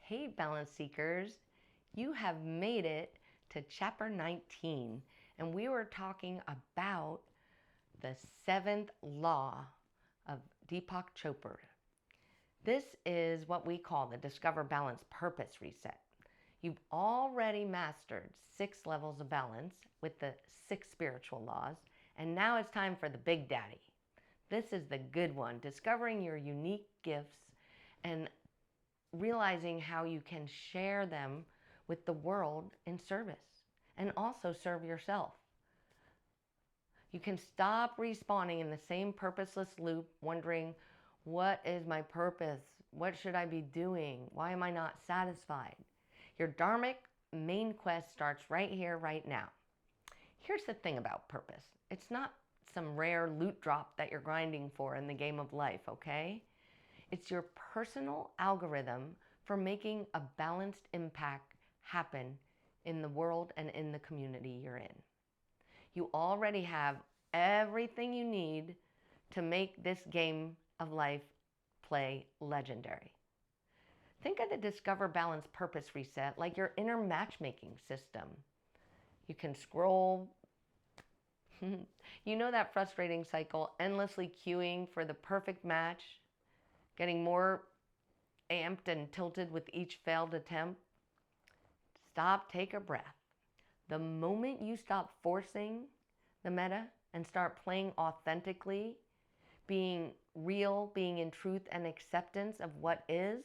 Hey, balance seekers, you have made it to chapter 19, and we were talking about the seventh law of Deepak Chopra. This is what we call the Discover Balance Purpose Reset. You've already mastered 6 levels of balance with the 6 spiritual laws, and now it's time for the Big Daddy. This is the good one, discovering your unique gifts and realizing how you can share them with the world in service and also serve yourself. You can stop respawning in the same purposeless loop, wondering, what is my purpose? What should I be doing? Why am I not satisfied? Your Dharmic main quest starts right here, right now. Here's the thing about purpose. It's not some rare loot drop that you're grinding for in the game of life, okay? It's your personal algorithm for making a balanced impact happen in the world and in the community you're in. You already have everything you need to make this game of life play legendary. Think of the Discover Balance Purpose Reset like your inner matchmaking system. You can scroll. You know that frustrating cycle, endlessly queuing for the perfect match? Getting more amped and tilted with each failed attempt? Stop, take a breath. The moment you stop forcing the meta and start playing authentically, being real, being in truth and acceptance of what is,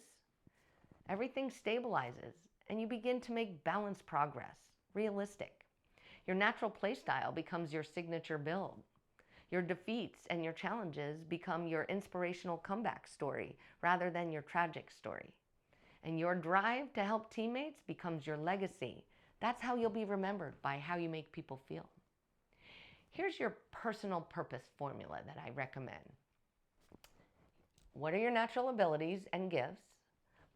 everything stabilizes and you begin to make balanced progress, realistic. Your natural play style becomes your signature build. Your defeats and your challenges become your inspirational comeback story rather than your tragic story. And your drive to help teammates becomes your legacy. That's how you'll be remembered, by how you make people feel. Here's your personal purpose formula that I recommend. What are your natural abilities and gifts?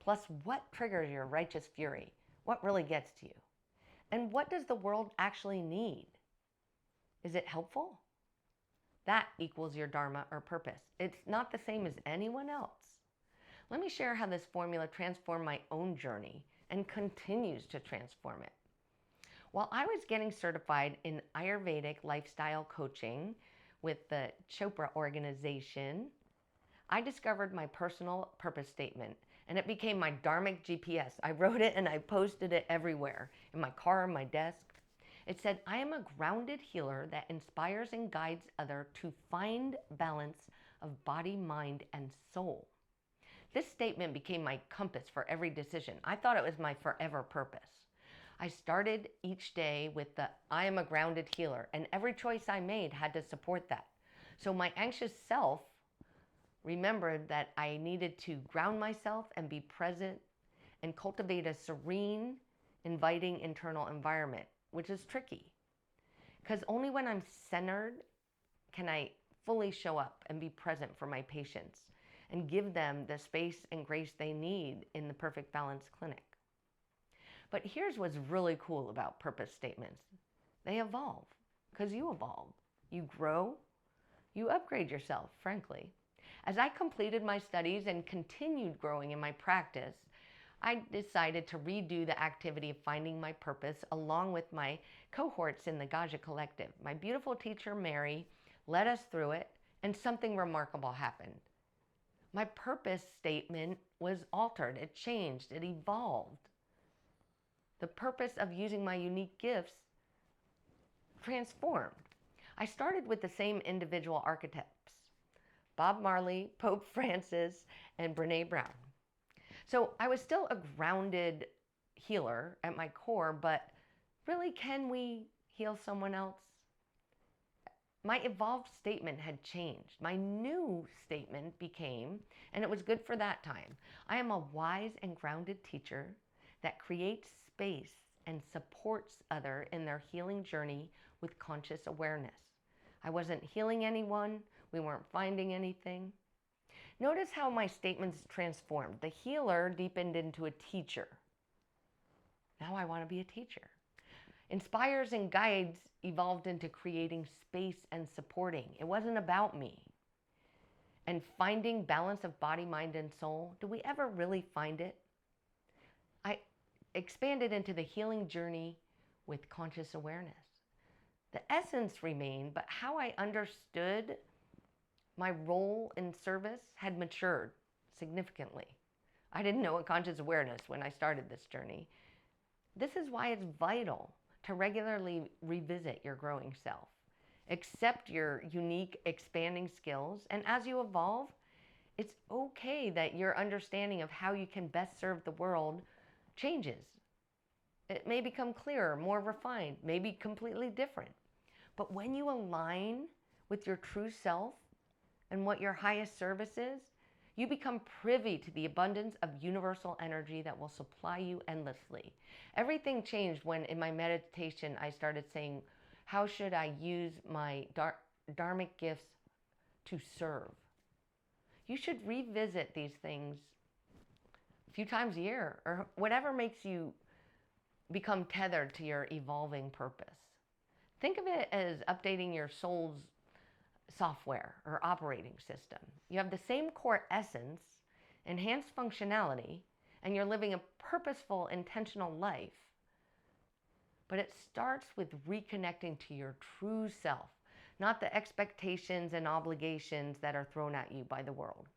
Plus, what triggers your righteous fury? What really gets to you? And what does the world actually need? Is it helpful? That equals your Dharma or purpose. It's not the same as anyone else. Let me share how this formula transformed my own journey and continues to transform it. While I was getting certified in Ayurvedic lifestyle coaching with the Chopra organization, I discovered my personal purpose statement, and it became my Dharmic GPS. I wrote it and I posted it everywhere, in my car, on my desk. It said, I am a grounded healer that inspires and guides others to find balance of body, mind, and soul. This statement became my compass for every decision. I thought it was my forever purpose. I started each day with the I am a grounded healer, and every choice I made had to support that. So my anxious self remembered that I needed to ground myself and be present and cultivate a serene, inviting internal environment, which is tricky. Because only when I'm centered can I fully show up and be present for my patients and give them the space and grace they need in the Perfect Balance Clinic. But here's what's really cool about purpose statements. They evolve, because you evolve. You grow, you upgrade yourself, frankly. As I completed my studies and continued growing in my practice, I decided to redo the activity of finding my purpose along with my cohorts in the Gaja Collective. My beautiful teacher, Mary, led us through it, and something remarkable happened. My purpose statement was altered, it changed, it evolved. The purpose of using my unique gifts transformed. I started with the same individual archetypes: Bob Marley, Pope Francis, and Brene Brown. So I was still a grounded healer at my core, but really, can we heal someone else? My evolved statement had changed. My new statement became, and it was good for that time, I am a wise and grounded teacher that creates space and supports others in their healing journey with conscious awareness. I wasn't healing anyone. We weren't finding anything. Notice how my statements transformed. The healer deepened into a teacher. Now I want to be a teacher. Inspires and guides evolved into creating space and supporting. It wasn't about me. And finding balance of body, mind, and soul. Do we ever really find it? expanded into the healing journey with conscious awareness. The essence remained, but how I understood my role in service had matured significantly. I didn't know a conscious awareness when I started this journey. This is why it's vital to regularly revisit your growing self. Accept your unique, expanding skills, and as you evolve, it's okay that your understanding of how you can best serve the world changes. It may become clearer, more refined, maybe completely different. But when you align with your true self and what your highest service is, you become privy to the abundance of universal energy that will supply you endlessly. Everything changed when in my meditation I started saying, how should I use my Dharmic gifts to serve? You should revisit these things a few times a year or whatever makes you become tethered to your evolving purpose. Think of it as updating your soul's software or operating system. You have the same core essence, enhanced functionality, and you're living a purposeful, intentional life. But it starts with reconnecting to your true self, not the expectations and obligations that are thrown at you by the world.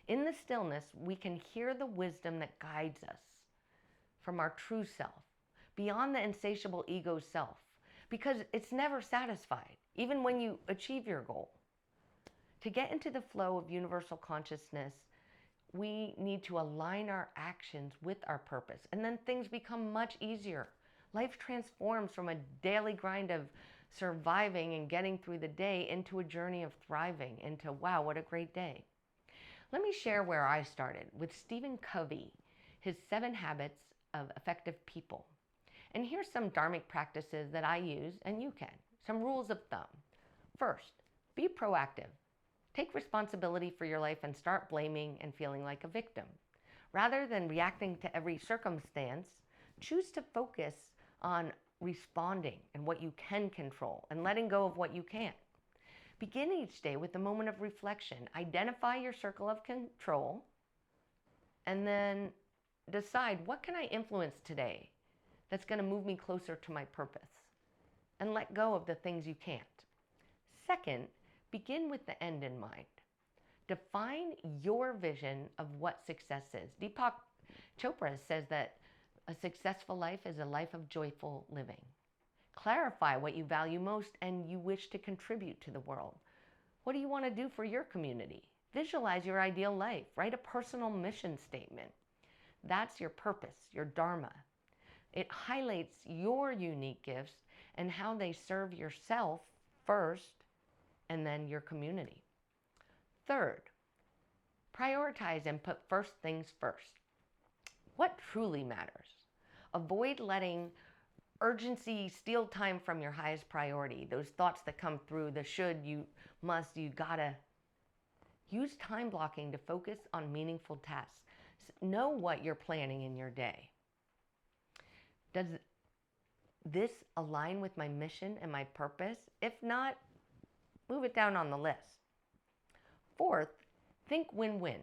In the stillness, we can hear the wisdom that guides us from our true self, beyond the insatiable ego self, because it's never satisfied, even when you achieve your goal. To get into the flow of universal consciousness, we need to align our actions with our purpose, and then things become much easier. Life transforms from a daily grind of surviving and getting through the day into a journey of thriving, into, wow, what a great day. Let me share where I started with Stephen Covey, his 7 habits of effective people. And here's some Dharmic practices that I use, and you can. Some rules of thumb. First, be proactive. Take responsibility for your life and start blaming and feeling like a victim. Rather than reacting to every circumstance, choose to focus on responding and what you can control and letting go of what you can't. Begin each day with a moment of reflection. Identify your circle of control and then decide, what can I influence today that's going to move me closer to my purpose? And let go of the things you can't. Second, begin with the end in mind. Define your vision of what success is. Deepak Chopra says that a successful life is a life of joyful living. Clarify what you value most and you wish to contribute to the world. What do you want to do for your community? Visualize your ideal life. Write a personal mission statement. That's your purpose, your Dharma. It highlights your unique gifts and how they serve yourself first and then your community. Third, prioritize and put first things first. What truly matters? Avoid letting urgency steal time from your highest priority. Those thoughts that come through, the should, you must, you gotta. Use time blocking to focus on meaningful tasks. Know what you're planning in your day. Does this align with my mission and my purpose? If not, move it down on the list. Fourth, think win-win,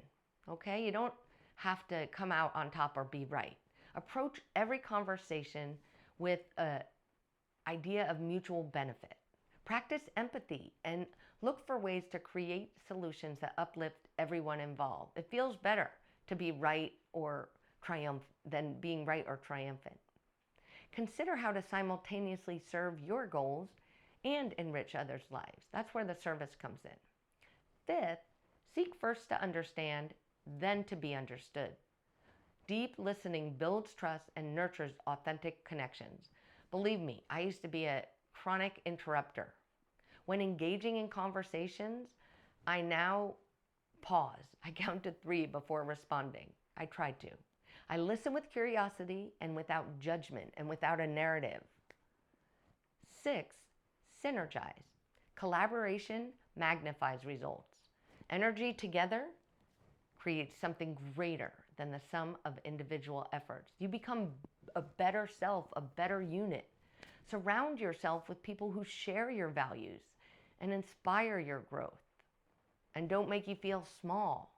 okay? You don't have to come out on top or be right. Approach every conversation with an idea of mutual benefit. Practice empathy and look for ways to create solutions that uplift everyone involved. It feels better to be right or than being right or triumphant. Consider how to simultaneously serve your goals and enrich others' lives. That's where the service comes in. Fifth, seek first to understand, then to be understood. Deep listening builds trust and nurtures authentic connections. Believe me, I used to be a chronic interrupter. When engaging in conversations, I now pause. I count to 3 before responding. I try to. I listen with curiosity and without judgment and without a narrative. 6, synergize. Collaboration magnifies results. Energy together creates something greater than the sum of individual efforts. You become a better self, a better unit. Surround yourself with people who share your values and inspire your growth and don't make you feel small.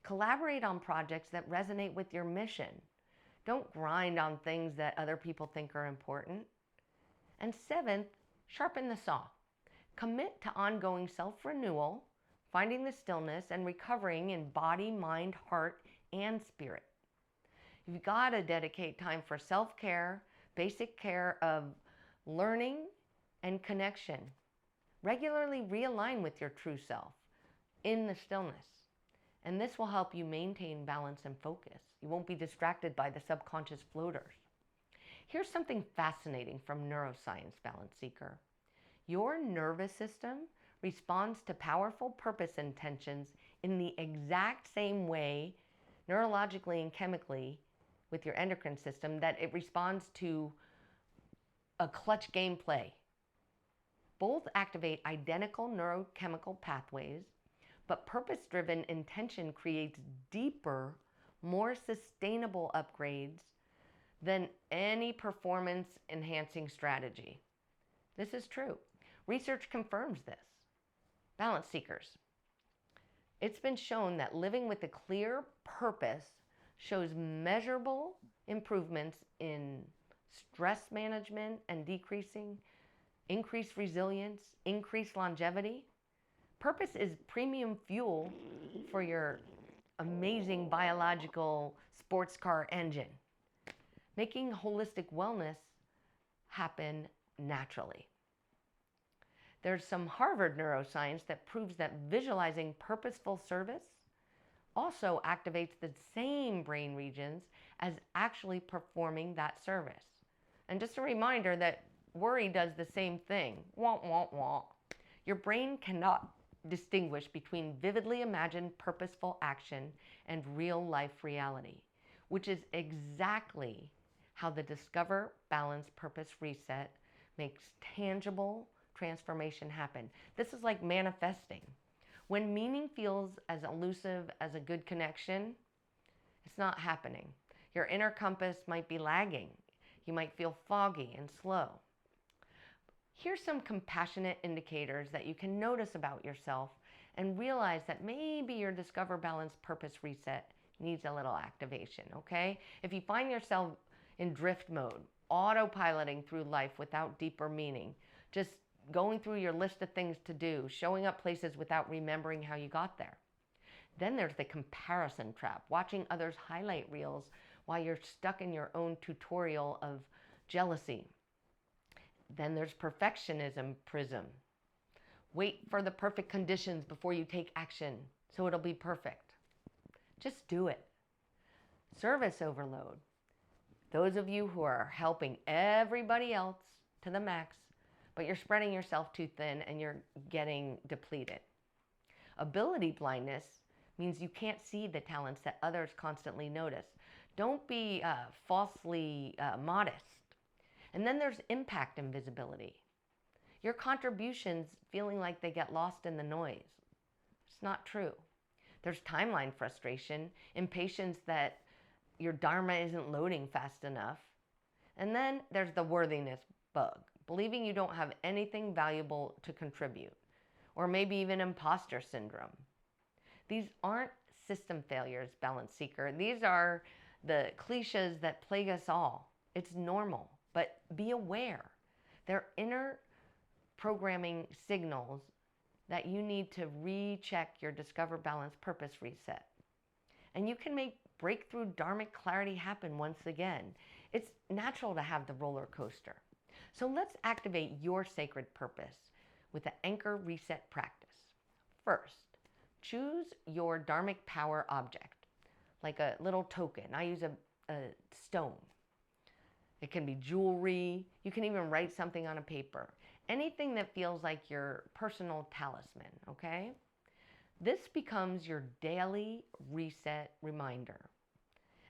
Collaborate on projects that resonate with your mission. Don't grind on things that other people think are important. And seventh, sharpen the saw. Commit to ongoing self-renewal, finding the stillness, and recovering in body, mind, heart, and spirit. You've got to dedicate time for self-care, basic care of learning and connection. Regularly realign with your true self in the stillness. And this will help you maintain balance and focus. You won't be distracted by the subconscious floaters. Here's something fascinating from neuroscience, Balance Seeker. Your nervous system responds to powerful purpose intentions in the exact same way, neurologically and chemically, with your endocrine system, that it responds to a clutch gameplay. Both activate identical neurochemical pathways, but purpose-driven intention creates deeper, more sustainable upgrades than any performance-enhancing strategy. This is true. Research confirms this. Balance seekers. It's been shown that living with a clear purpose shows measurable improvements in stress management and increased resilience, increased longevity. Purpose is premium fuel for your amazing biological sports car engine, making holistic wellness happen naturally. There's some Harvard neuroscience that proves that visualizing purposeful service also activates the same brain regions as actually performing that service. And just a reminder that worry does the same thing. Wah, wah, wah. Your brain cannot distinguish between vividly imagined purposeful action and real life reality, which is exactly how the Discover, Balance, Purpose Reset makes tangible transformation happen. This is like manifesting. When meaning feels as elusive as a good connection, it's not happening. Your inner compass might be lagging. You might feel foggy and slow. Here's some compassionate indicators that you can notice about yourself and realize that maybe your Discover, Balance, Purpose Reset needs a little activation, okay? If you find yourself in drift mode, autopiloting through life without deeper meaning, just going through your list of things to do, showing up places without remembering how you got there. Then there's the comparison trap, watching others' highlight reels while you're stuck in your own tutorial of jealousy. Then there's perfectionism prism. Wait for the perfect conditions before you take action, so it'll be perfect. Just do it. Service overload. Those of you who are helping everybody else to the max, but you're spreading yourself too thin and you're getting depleted. Ability blindness means you can't see the talents that others constantly notice. Don't be falsely modest. And then there's impact invisibility. Your contributions feeling like they get lost in the noise. It's not true. There's timeline frustration, impatience that your Dharma isn't loading fast enough. And then there's the worthiness bug, believing you don't have anything valuable to contribute, or maybe even imposter syndrome. These aren't system failures, Balance Seeker. These are the cliches that plague us all. It's normal, but be aware. They're inner programming signals that you need to recheck your Discover, Balance, Purpose Reset. And you can make breakthrough Dharmic clarity happen once again. It's natural to have the roller coaster. So let's activate your sacred purpose with the Anchor Reset practice. First, choose your Dharmic power object, like a little token. I use a stone. It can be jewelry. You can even write something on a paper. Anything that feels like your personal talisman, okay? This becomes your daily reset reminder.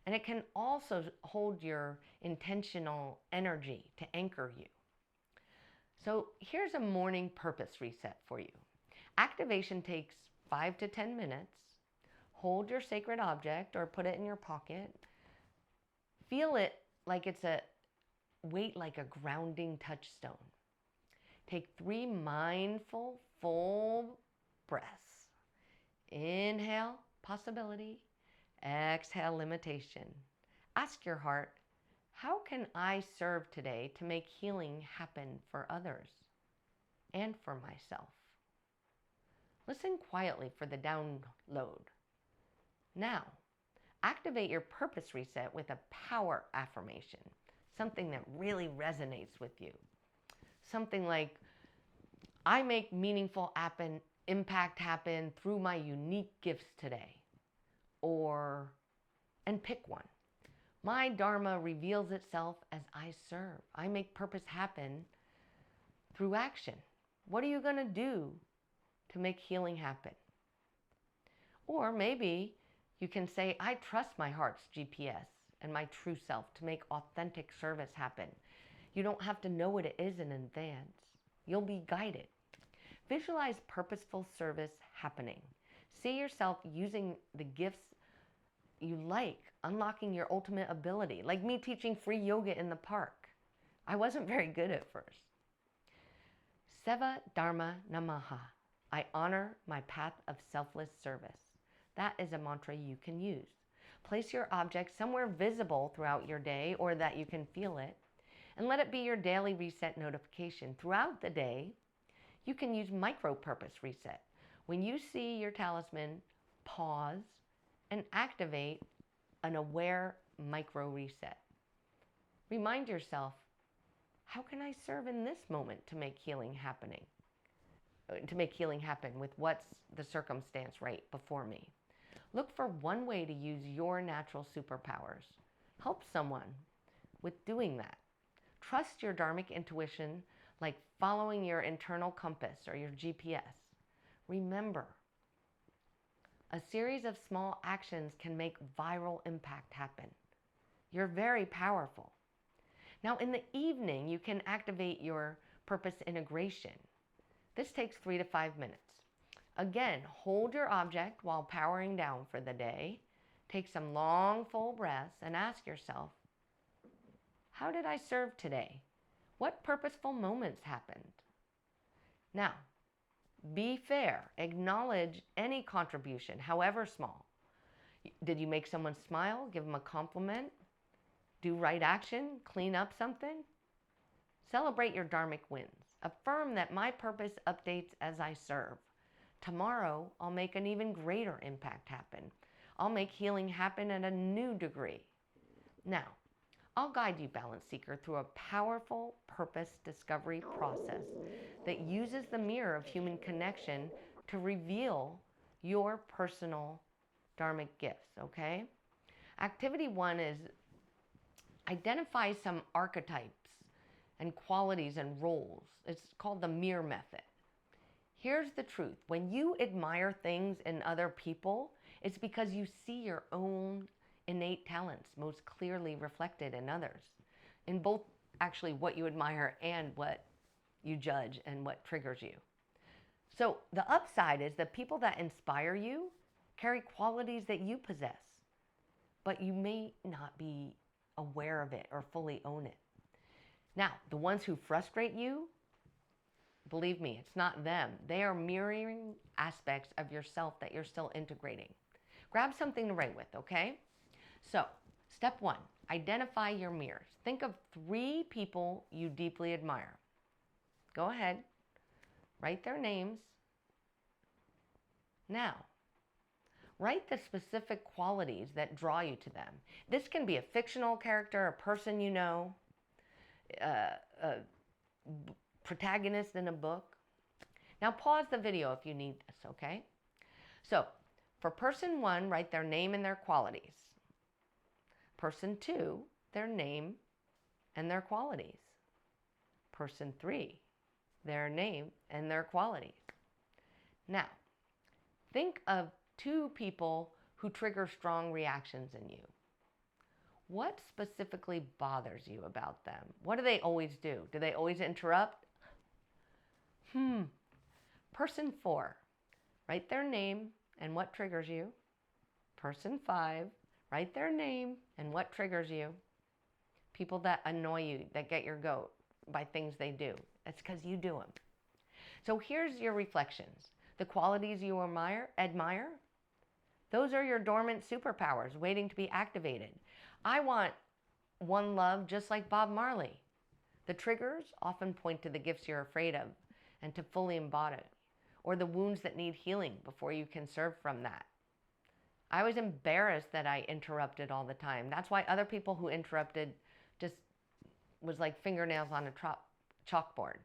And it can also hold your intentional energy to anchor you. So here's a morning purpose reset for you. Activation takes 5 to 10 minutes. Hold your sacred object or put it in your pocket. Feel it like it's a weight like a grounding touchstone. Take 3 mindful, full breaths. Inhale, possibility. Exhale, limitation. Ask your heart, how can I serve today to make healing happen for others and for myself? Listen quietly for the download. Now, activate your purpose reset with a power affirmation, something that really resonates with you. Something like, I make meaningful impact happen through my unique gifts today. Or, and pick one. My Dharma reveals itself as I serve. I make purpose happen through action. What are you going to do to make healing happen? Or maybe you can say, I trust my heart's GPS and my true self to make authentic service happen. You don't have to know what it is in advance. You'll be guided. Visualize purposeful service happening. See yourself using the gifts you like, unlocking your ultimate ability, like me teaching free yoga in the park. I wasn't very good at first. Seva Dharma Namaha. I honor my path of selfless service. That is a mantra you can use. Place your object somewhere visible throughout your day or that you can feel it, and let it be your daily reset notification. Throughout the day, you can use micro-purpose reset. When you see your talisman, pause and activate an aware micro-reset. Remind yourself, how can I serve in this moment to make healing happen with what's the circumstance right before me? Look for one way to use your natural superpowers. Help someone with doing that. Trust your Dharmic intuition like following your internal compass or your GPS. Remember, a series of small actions can make viral impact happen. You're very powerful. Now, in the evening, you can activate your purpose integration. This takes 3 to 5 minutes. Again, hold your object while powering down for the day. Take some long, full breaths and ask yourself, how did I serve today? What purposeful moments happened? Now, be fair. Acknowledge any contribution, however small. Did you make someone smile? Give them a compliment? Do right action? Clean up something? Celebrate your Dharmic wins. Affirm that my purpose updates as I serve. Tomorrow, I'll make an even greater impact happen. I'll make healing happen at a new degree. Now, I'll guide you, Balance Seeker, through a powerful purpose discovery process that uses the mirror of human connection to reveal your personal Dharmic gifts, okay? Activity 1 is identify some archetypes and qualities and roles. It's called the mirror method. Here's the truth. When you admire things in other people, it's because you see your own innate talents most clearly reflected in others, in both actually what you admire and what you judge and what triggers you. So the upside is the people that inspire you carry qualities that you possess, but you may not be aware of it or fully own it. Now, the ones who frustrate you, believe me, it's not them. They are mirroring aspects of yourself that you're still integrating. Grab something to write with, okay? So, step 1, identify your mirrors. Think of 3 people you deeply admire. Go ahead, write their names. Now, write the specific qualities that draw you to them. This can be a fictional character, a person you know, a protagonist in a book. Now pause the video if you need this, okay? So, for person 1, write their name and their qualities. Person 2, their name and their qualities. Person 3, their name and their qualities. Now, think of 2 people who trigger strong reactions in you. What specifically bothers you about them? What do they always do? Do they always interrupt? Person 4, write their name and what triggers you. Person 5, write their name and what triggers you. People that annoy you, that get your goat by things they do. That's because you do them. So here's your reflections. The qualities you admire, those are your dormant superpowers waiting to be activated. I want one love just like Bob Marley. The triggers often point to the gifts you're afraid of and to fully embody, or the wounds that need healing before you can serve from that. I was embarrassed that I interrupted all the time. That's why other people who interrupted just was like fingernails on a chalkboard.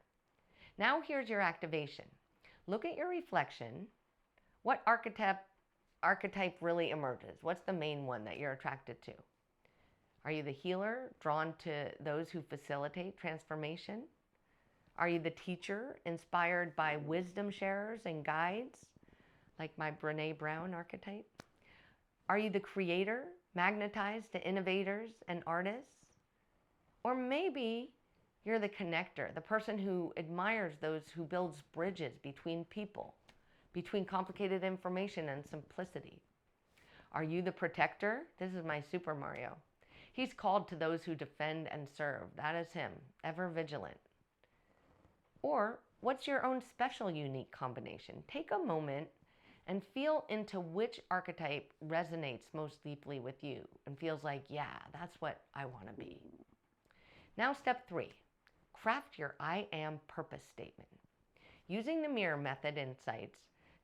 Now here's your activation. Look at your reflection. What archetype really emerges? What's the main one that you're attracted to? Are you the healer, drawn to those who facilitate transformation? Are you the teacher, inspired by wisdom sharers and guides, like my Brené Brown archetype? Are you the creator, magnetized to innovators and artists? Or maybe you're the connector, the person who admires those who builds bridges between people, between complicated information and simplicity. Are you the protector? This is my Super Mario. He's called to those who defend and serve. That is him, ever vigilant. Or what's your own special, unique combination? Take a moment and feel into which archetype resonates most deeply with you and feels like, yeah, that's what I want to be. Now, step 3, craft your I am purpose statement. Using the mirror method insights,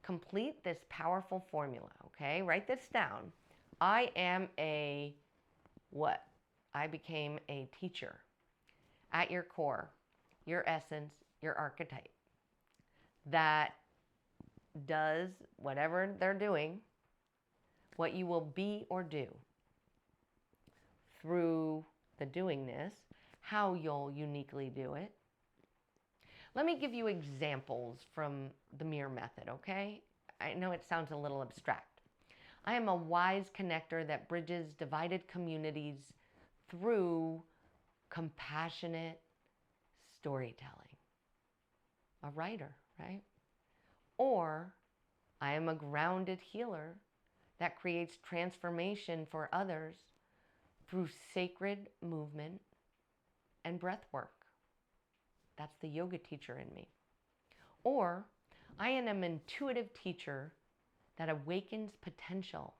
complete this powerful formula, okay? Write this down. I am a what? I became a teacher. At your core, your essence, your archetype that does whatever they're doing, what you will be or do through the doingness, how you'll uniquely do it. Let me give you examples from the mirror method, okay? I know it sounds a little abstract. I am a wise connector that bridges divided communities through compassionate storytelling. A writer, right? Or I am a grounded healer that creates transformation for others through sacred movement and breath work. That's the yoga teacher in me. Or I am an intuitive teacher that awakens potential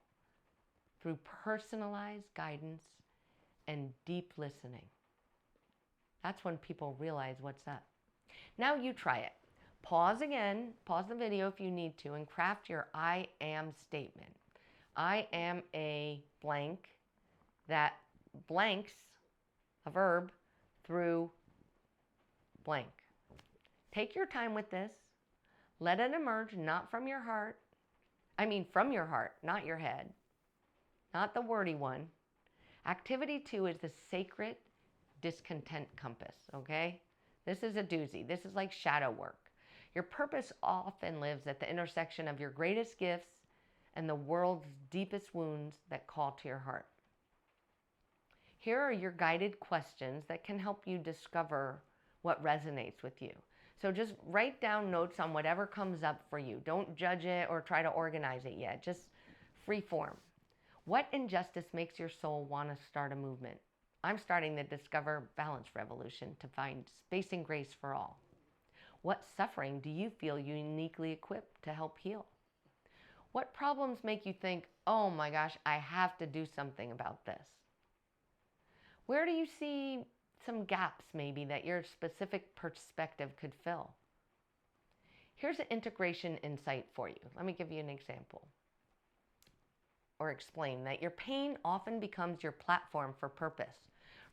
through personalized guidance and deep listening. That's when people realize what's up. Now you try it. Pause again, pause the video if you need to, and craft your I am statement. I am a blank that blanks a verb through blank. Take your time with this. Let it emerge not from your heart. From your heart, not your head. Not the wordy one. Activity 2 is the sacred discontent compass, okay? This is a doozy. This is like shadow work. Your purpose often lives at the intersection of your greatest gifts and the world's deepest wounds that call to your heart. Here are your guided questions that can help you discover what resonates with you. So just write down notes on whatever comes up for you. Don't judge it or try to organize it yet. Just free form. What injustice makes your soul want to start a movement? I'm starting the Discover Balance Revolution to find space and grace for all. What suffering do you feel uniquely equipped to help heal? What problems make you think, oh my gosh, I have to do something about this? Where do you see some gaps maybe that your specific perspective could fill? Here's an integration insight for you. Let me give you an example or explain that your pain often becomes your platform for purpose,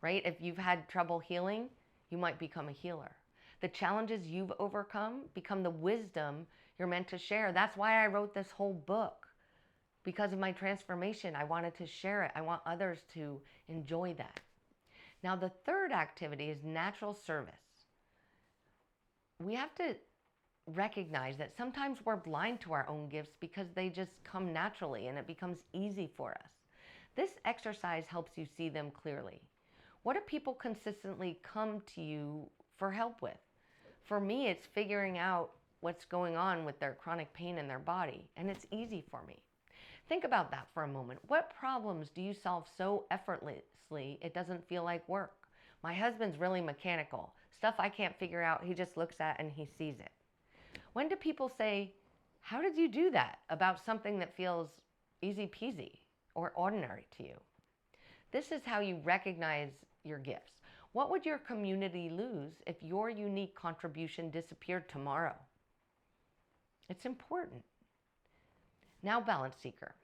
right? If you've had trouble healing, you might become a healer. The challenges you've overcome become the wisdom you're meant to share. That's why I wrote this whole book. Because of my transformation, I wanted to share it. I want others to enjoy that. Now, the third activity is natural service. We have to recognize that sometimes we're blind to our own gifts because they just come naturally and it becomes easy for us. This exercise helps you see them clearly. What do people consistently come to you for help with? For me, it's figuring out what's going on with their chronic pain in their body, and it's easy for me. Think about that for a moment. What problems do you solve so effortlessly it doesn't feel like work? My husband's really mechanical. Stuff I can't figure out, he just looks at and he sees it. When do people say, how did you do that about something that feels easy peasy or ordinary to you? This is how you recognize your gifts. What would your community lose if your unique contribution disappeared tomorrow? It's important. Now, balance seeker.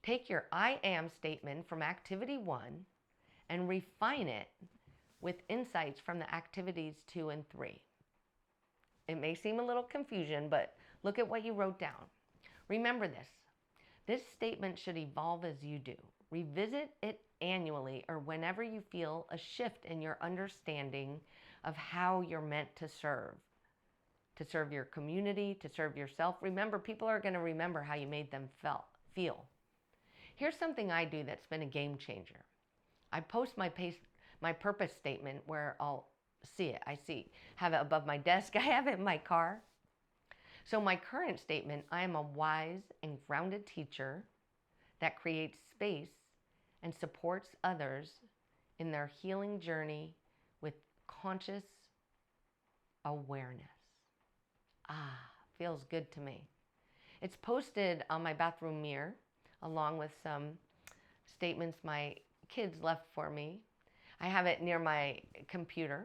Take your I am statement from activity 1 and refine it with insights from the activities 2 and 3. It may seem a little confusion, but look at what you wrote down. Remember this. This statement should evolve as you do. Revisit it annually or whenever you feel a shift in your understanding of how you're meant to serve your community, to serve yourself. Remember, people are going to remember how you made them feel. Here's something I do that's been a game changer. I post my purpose statement where I'll see it. Have it above my desk. I have it in my car. So my current statement, I am a wise and grounded teacher that creates space and supports others in their healing journey with conscious awareness. Feels good to me. It's posted on my bathroom mirror along with some statements my kids left for me. I have it near my computer.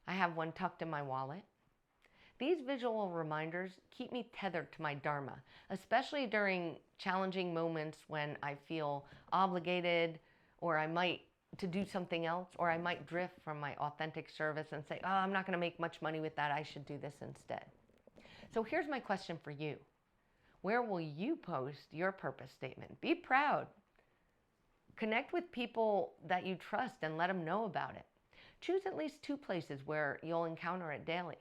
I have one tucked in my wallet. These visual reminders keep me tethered to my Dharma, especially during challenging moments when I feel obligated or I might to do something else, or I might drift from my authentic service and say, oh, I'm not going to make much money with that. I should do this instead. So here's my question for you. Where will you post your purpose statement? Be proud. Connect with people that you trust and let them know about it. Choose at least 2 places where you'll encounter it daily.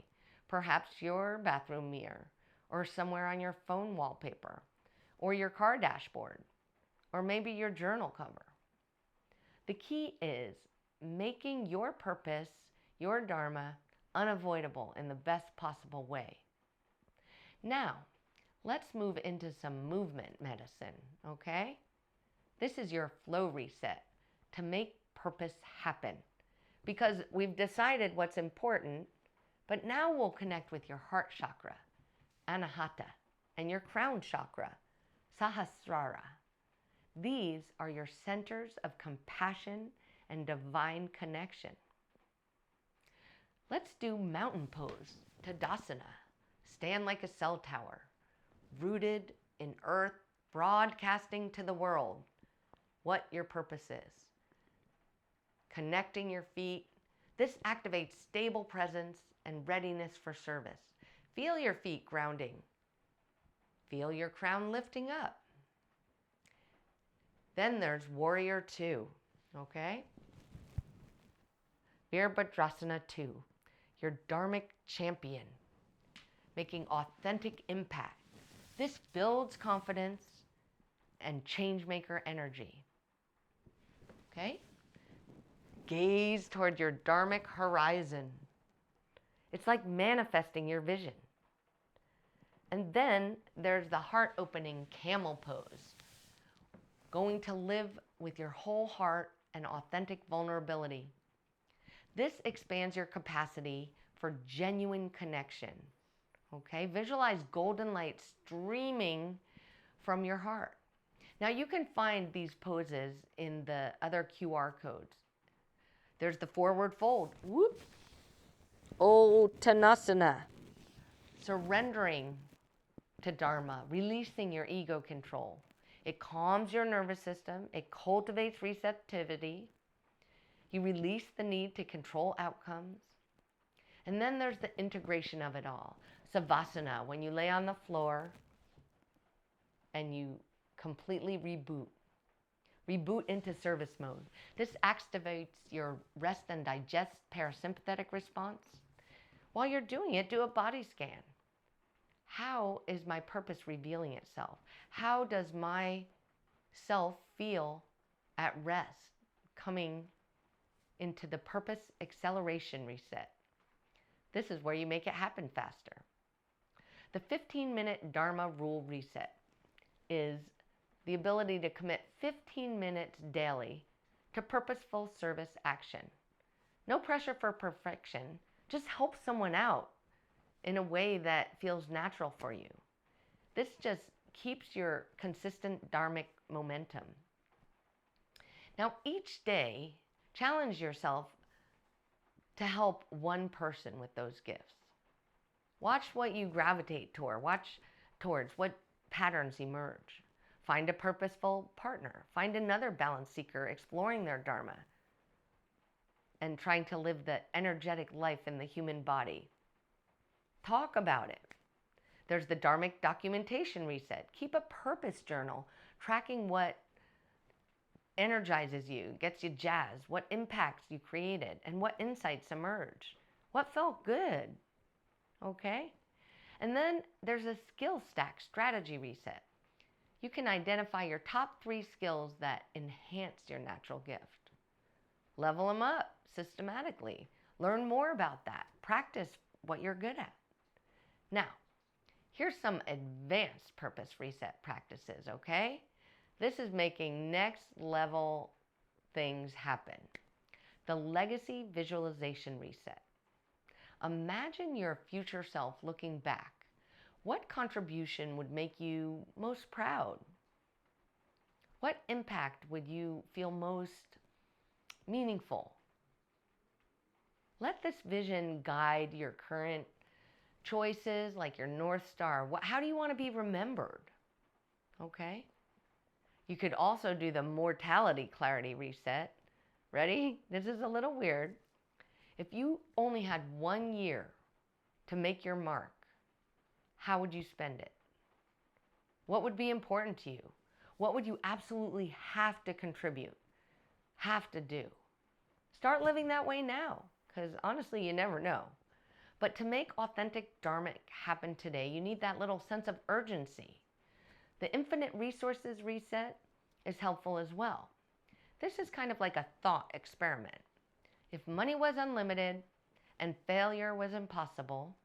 Perhaps your bathroom mirror, or somewhere on your phone wallpaper, or your car dashboard, or maybe your journal cover. The key is making your purpose, your Dharma, unavoidable in the best possible way. Now, let's move into some movement medicine, okay? This is your flow reset to make purpose happen. Because we've decided what's important, but now we'll connect with your heart chakra, Anahata, and your crown chakra, Sahasrara. These are your centers of compassion and divine connection. Let's do mountain pose, Tadasana. Stand like a cell tower, rooted in earth, broadcasting to the world what your purpose is. Connecting your feet. This activates stable presence and readiness for service. Feel your feet grounding. Feel your crown lifting up. Then there's Warrior 2, okay? Virabhadrasana 2, your Dharmic champion, making authentic impact. This builds confidence and changemaker energy, okay? Gaze toward your Dharmic horizon. It's like manifesting your vision. And then there's the heart-opening camel pose. Going to live with your whole heart and authentic vulnerability. This expands your capacity for genuine connection. Okay? Visualize golden light streaming from your heart. Now you can find these poses in the other QR codes. There's the forward fold. Whoop. Uttanasana. Surrendering to Dharma, releasing your ego control. It calms your nervous system. It cultivates receptivity. You release the need to control outcomes. And then there's the integration of it all. Savasana, when you lay on the floor and you completely reboot. Reboot into service mode. This activates your rest and digest parasympathetic response. While you're doing it, do a body scan. How is my purpose revealing itself? How does my self feel at rest, coming into the purpose acceleration reset? This is where you make it happen faster. The 15-minute Dharma rule reset is the ability to commit 15 minutes daily to purposeful service action. No pressure for perfection. Just help someone out in a way that feels natural for you. This just keeps your consistent Dharmic momentum. Now, each day, challenge yourself to help one person with those gifts. Watch what you gravitate toward. Watch towards what patterns emerge. Find a purposeful partner. Find another balance seeker exploring their Dharma and trying to live the energetic life in the human body. Talk about it. There's the Dharmic documentation reset. Keep a purpose journal, tracking what energizes you, gets you jazzed, what impacts you created, and what insights emerge. What felt good? Okay? And then there's a skill stack strategy reset. You can identify your top 3 skills that enhance your natural gift. Level them up systematically. Learn more about that. Practice what you're good at. Now, here's some advanced purpose reset practices, okay? This is making next level things happen. The legacy visualization reset. Imagine your future self looking back. What contribution would make you most proud? What impact would you feel most meaningful? Let this vision guide your current choices, like your North Star. How do you want to be remembered? Okay? You could also do the mortality clarity reset. Ready? This is a little weird. If you only had 1 year to make your mark, how would you spend it? What would be important to you? What would you absolutely have to contribute? Have to do? Start living that way now, because honestly, you never know. But to make authentic Dharmic happen today, you need that little sense of urgency. The infinite resources reset is helpful as well. This is kind of like a thought experiment. If money was unlimited and failure was impossible,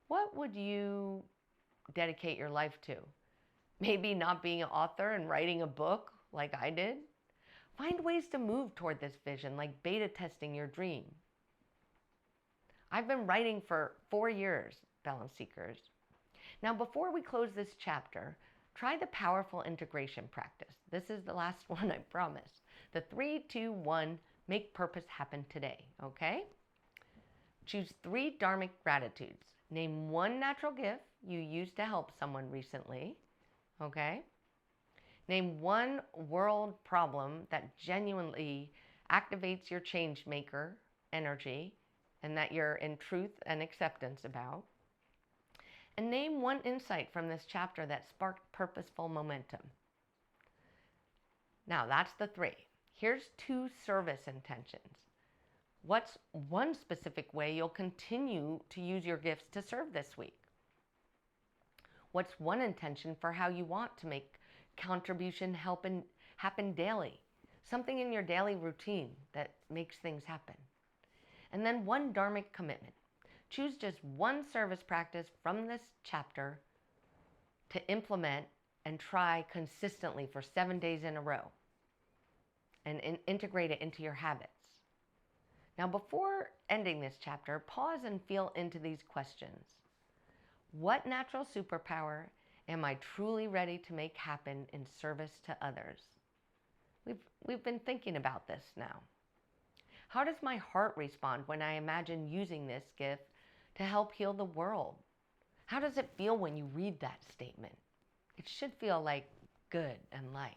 what would you dedicate your life to? Maybe not being an author and writing a book like I did? Find ways to move toward this vision, like beta testing your dream. I've been writing for 4 years, Balance Seekers. Now, before we close this chapter, try the powerful integration practice. This is the last one, I promise. The 3, 2, 1, make purpose happen today, okay? Choose 3 Dharmic gratitudes. Name 1 natural gift you used to help someone recently, okay? Name 1 world problem that genuinely activates your change maker energy and that you're in truth and acceptance about. And name 1 insight from this chapter that sparked purposeful momentum. Now that's the 3. Here's 2 service intentions. What's 1 specific way you'll continue to use your gifts to serve this week? What's 1 intention for how you want to make contribution happen daily? Something in your daily routine that makes things happen. And then 1 Dharmic commitment. Choose just 1 service practice from this chapter to implement and try consistently for 7 days in a row and integrate it into your habits. Now, before ending this chapter, pause and feel into these questions. What natural superpower am I truly ready to make happen in service to others? We've been thinking about this now. How does my heart respond when I imagine using this gift to help heal the world? How does it feel when you read that statement? It should feel like good and light.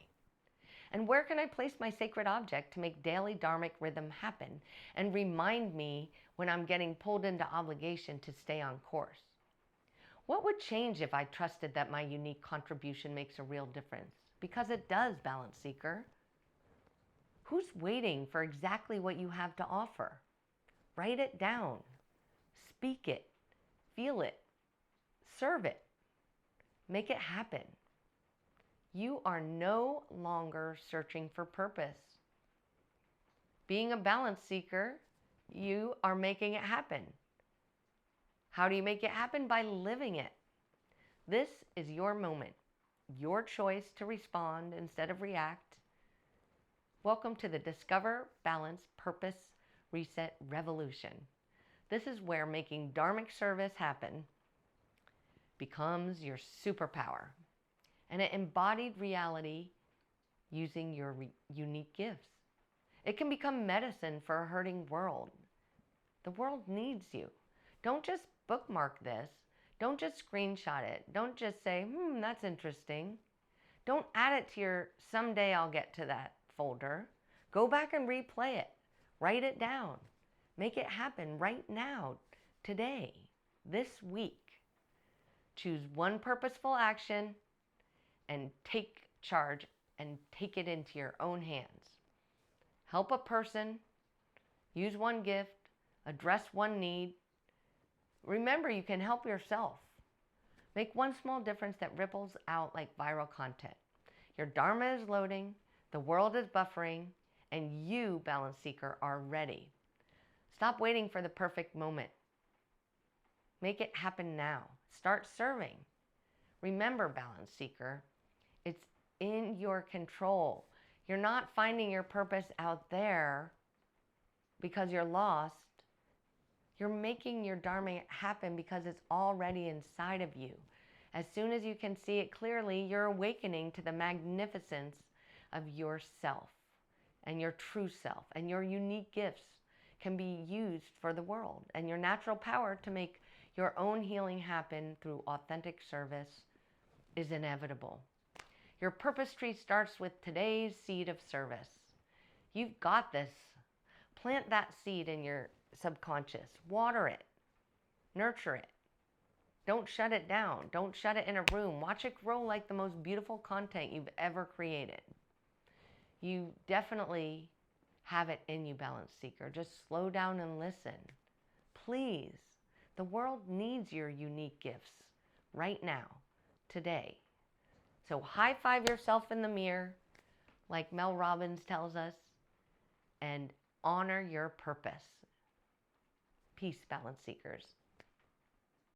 And where can I place my sacred object to make daily Dharmic rhythm happen and remind me when I'm getting pulled into obligation to stay on course? What would change if I trusted that my unique contribution makes a real difference? Because it does, Balance Seeker. Who's waiting for exactly what you have to offer? Write it down. Speak it. Feel it. Serve it. Make it happen. You are no longer searching for purpose. Being a balance seeker, you are making it happen. How do you make it happen? By living it. This is your moment, your choice to respond instead of react. Welcome to the Discover, Balance, Purpose, Reset Revolution. This is where making Dharmic service happen becomes your superpower and an embodied reality using your unique gifts. It can become medicine for a hurting world. The world needs you. Don't just bookmark this. Don't just screenshot it. Don't just say, that's interesting. Don't add it to your someday I'll get to that folder. Go back and replay it. Write it down. Make it happen right now, today, this week. Choose one purposeful action and take charge and take it into your own hands. Help a person, use one gift, address one need. Remember, you can help yourself. Make one small difference that ripples out like viral content. Your Dharma is loading, the world is buffering, and you, Balance Seeker, are ready. Stop waiting for the perfect moment. Make it happen now. Start serving. Remember, Balance Seeker, it's in your control. You're not finding your purpose out there because you're lost. You're making your Dharma happen because it's already inside of you. As soon as you can see it clearly, you're awakening to the magnificence of yourself and your true self, and your unique gifts can be used for the world, and your natural power to make your own healing happen through authentic service is inevitable. Your purpose tree starts with today's seed of service. You've got this. Plant that seed in your subconscious. Water it. Nurture it. Don't shut it down. Don't shut it in a room. Watch it grow like the most beautiful content you've ever created. You definitely have it in you, Balance Seeker. Just slow down and listen. Please. The world needs your unique gifts right now, today. So high five yourself in the mirror, like Mel Robbins tells us, and honor your purpose. Peace, Balance Seekers.